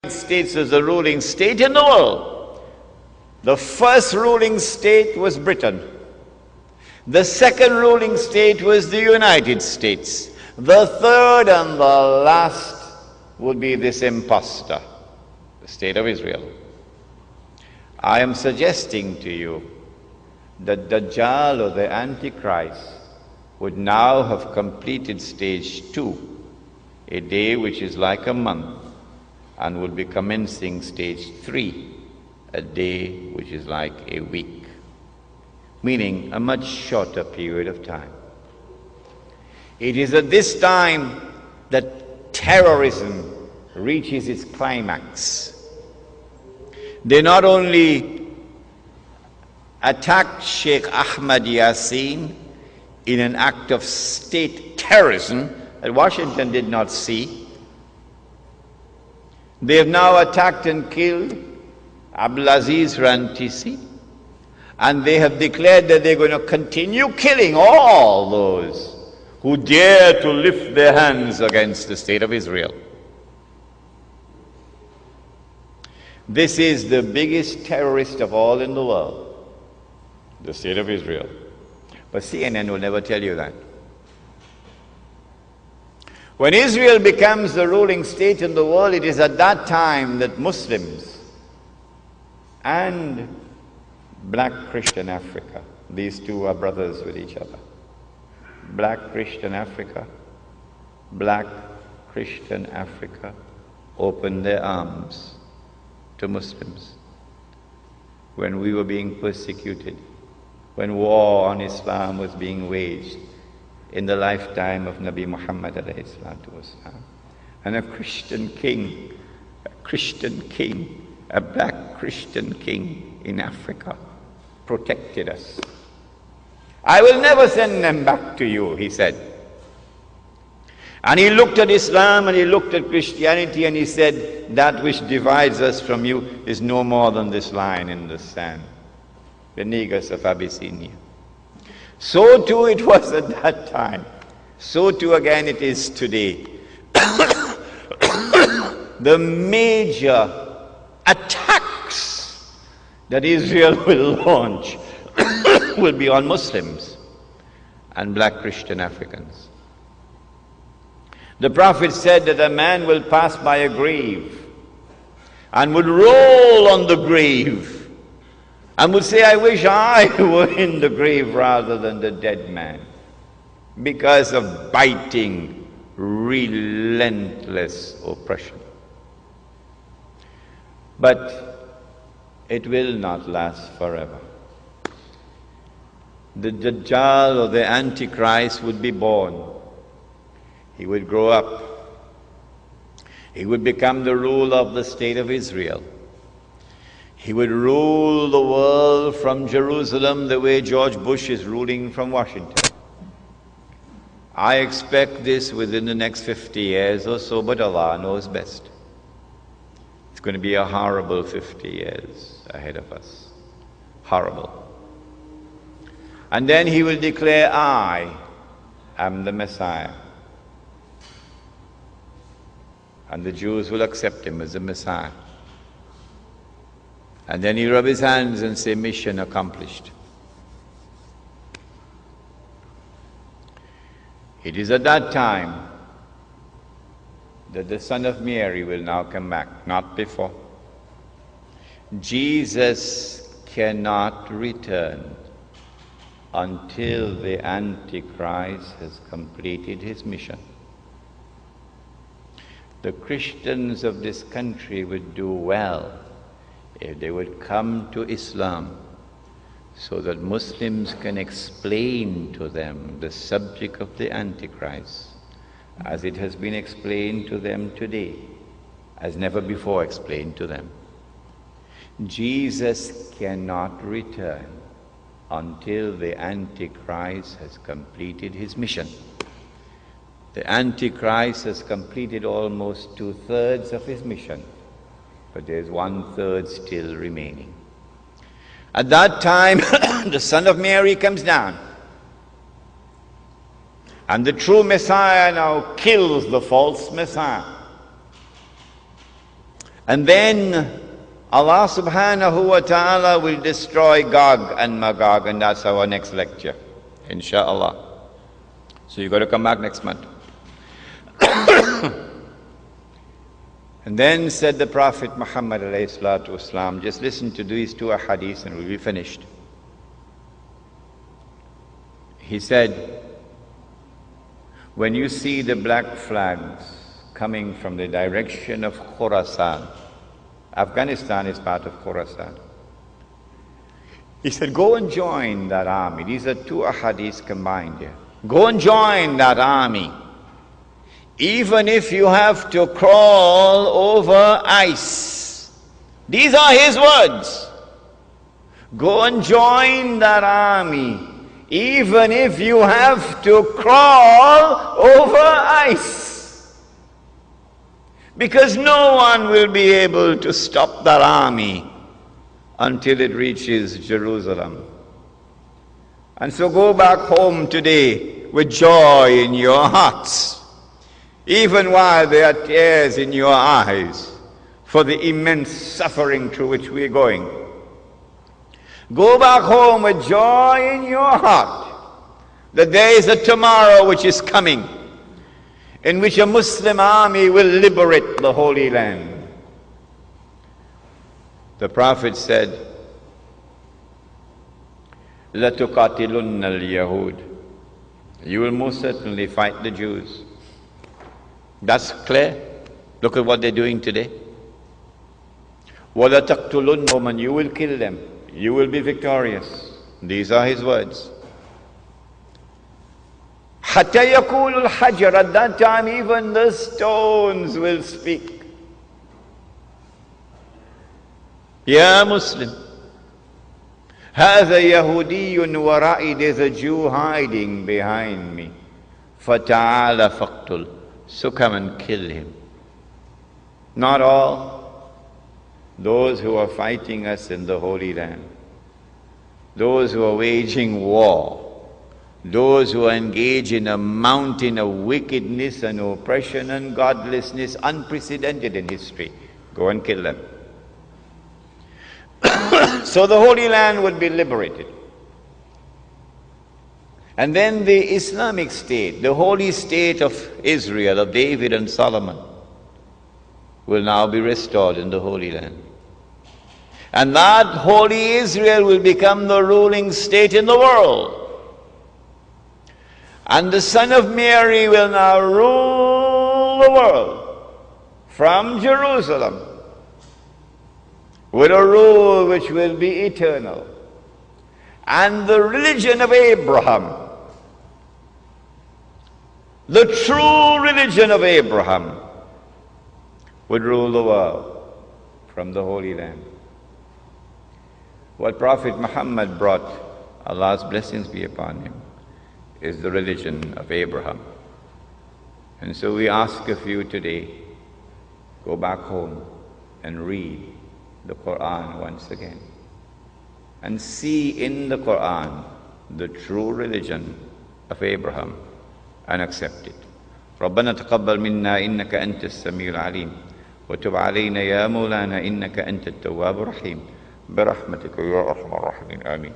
States was the ruling state in the world. The first ruling state was Britain. The second ruling state was the United States. The third and the last would be this impostor, the state of Israel. I am suggesting to you that Dajjal, or the Antichrist, would now have completed stage 2, a day which is like a month, and will be commencing stage 3, a day which is like a week, meaning a much shorter period of time. It is at this time that terrorism reaches its climax. They not only attacked Sheikh Ahmad Yassin in an act of state terrorism that Washington did not see. They have now attacked and killed Abdulaziz Rantisi, and they have declared that they're going to continue killing all those who dare to lift their hands against the state of Israel. This is the biggest terrorist of all in the world, the state of Israel. But CNN will never tell you that. When Israel becomes the ruling state in the world, it is at that time that Muslims and black Christian Africa, these two are brothers with each other. Black Christian Africa, black Christian Africa opened their arms to Muslims when we were being persecuted, when war on Islam was being waged in the lifetime of Nabi Muhammad alayhi salatu wasalam. And a Christian king, a black Christian king in Africa protected us. I will never send them back to you, he said. And he looked at Islam and he looked at Christianity and he said, that which divides us from you is no more than this line in the sand, the Negus of Abyssinia. So too it was at that time. So too again it is today. The major attacks that Israel will launch will be on Muslims and black Christian Africans. The Prophet said that a man will pass by a grave and would roll on the grave and would say, I wish I were in the grave rather than the dead man, because of biting, relentless oppression. But it will not last forever. The Dajjal, or the Antichrist, would be born. He would grow up. He would become the ruler of the state of Israel. He would rule the world from Jerusalem the way George Bush is ruling from Washington. I expect this within the next 50 years or so, but Allah knows best. It's going to be a horrible 50 years ahead of us. Horrible. And then he will declare, I am the Messiah. And the Jews will accept him as the Messiah. And then he rub his hands and say, mission accomplished. It is at that time that the Son of Mary will now come back, not before. Jesus cannot return until the Antichrist has completed his mission. The Christians of this country would do well if they would come to Islam so that Muslims can explain to them the subject of the Antichrist as it has been explained to them today, as never before explained to them. Jesus cannot return until the Antichrist has completed his mission. The Antichrist has completed almost 2/3 of his mission, but there's 1/3 still remaining. At that time, the Son of Mary comes down, and the true Messiah now kills the false Messiah. And then Allah subhanahu wa ta'ala will destroy Gog and Magog, and that's our next lecture, inshallah. So you've got to come back next month. And then said the Prophet Muhammad alayhi salatu wasalam, just listen to these two hadiths and we'll be finished. He said, when you see the black flags coming from the direction of Khurasan, Afghanistan is part of Khurasan. He said, go and join that army. These are two ahadiths combined here. Go and join that army. Even if you have to crawl over ice. These are his words. Go and join that army. Even if you have to crawl over ice. Because no one will be able to stop that army until it reaches Jerusalem. And so go back home today with joy in your hearts, even while there are tears in your eyes for the immense suffering through which we are going. Go back home with joy in your heart that there is a tomorrow which is coming, in which a Muslim army will liberate the Holy Land. The Prophet said, لَتُقَاتِلُنَّ الْيَهُودِ, you will most certainly fight the Jews. That's clear. Look at what they're doing today. وَلَتَقْتُلُنَّهُمْ, you will kill them. You will be victorious. These are his words. حَتَّى يَقُولُ الْحَجَرُ, at that time even the stones will speak. Ya Muslim, هَذَا يَهُودِيٌّ وَرَائِي, there's a Jew hiding behind me. فَتَعَالَ فَاقْتُلْ, so come and kill him. Not all. Those who are fighting us in the Holy Land, those who are waging war, those who are engaged in a mountain of wickedness and oppression and godlessness unprecedented in history, go and kill them. So the Holy Land would be liberated. And then the Islamic State, the holy state of Israel, of David and Solomon, will now be restored in the Holy Land. And that holy Israel will become the ruling state in the world. And the Son of Mary will now rule the world from Jerusalem with a rule which will be eternal. And the religion of Abraham, the true religion of Abraham, would rule the world from the Holy Land. What Prophet Muhammad brought, Allah's blessings be upon him, is the religion of Abraham. And so we ask of you today, go back home and read the Quran once again, and see in the Quran the true religion of Abraham, and accept it. ربنا تقبل منا إنك أنت السميع العليم وتب علينا يا مولانا إنك أنت التواب الرحيم برحمتك يا أرحم الراحمين آمين.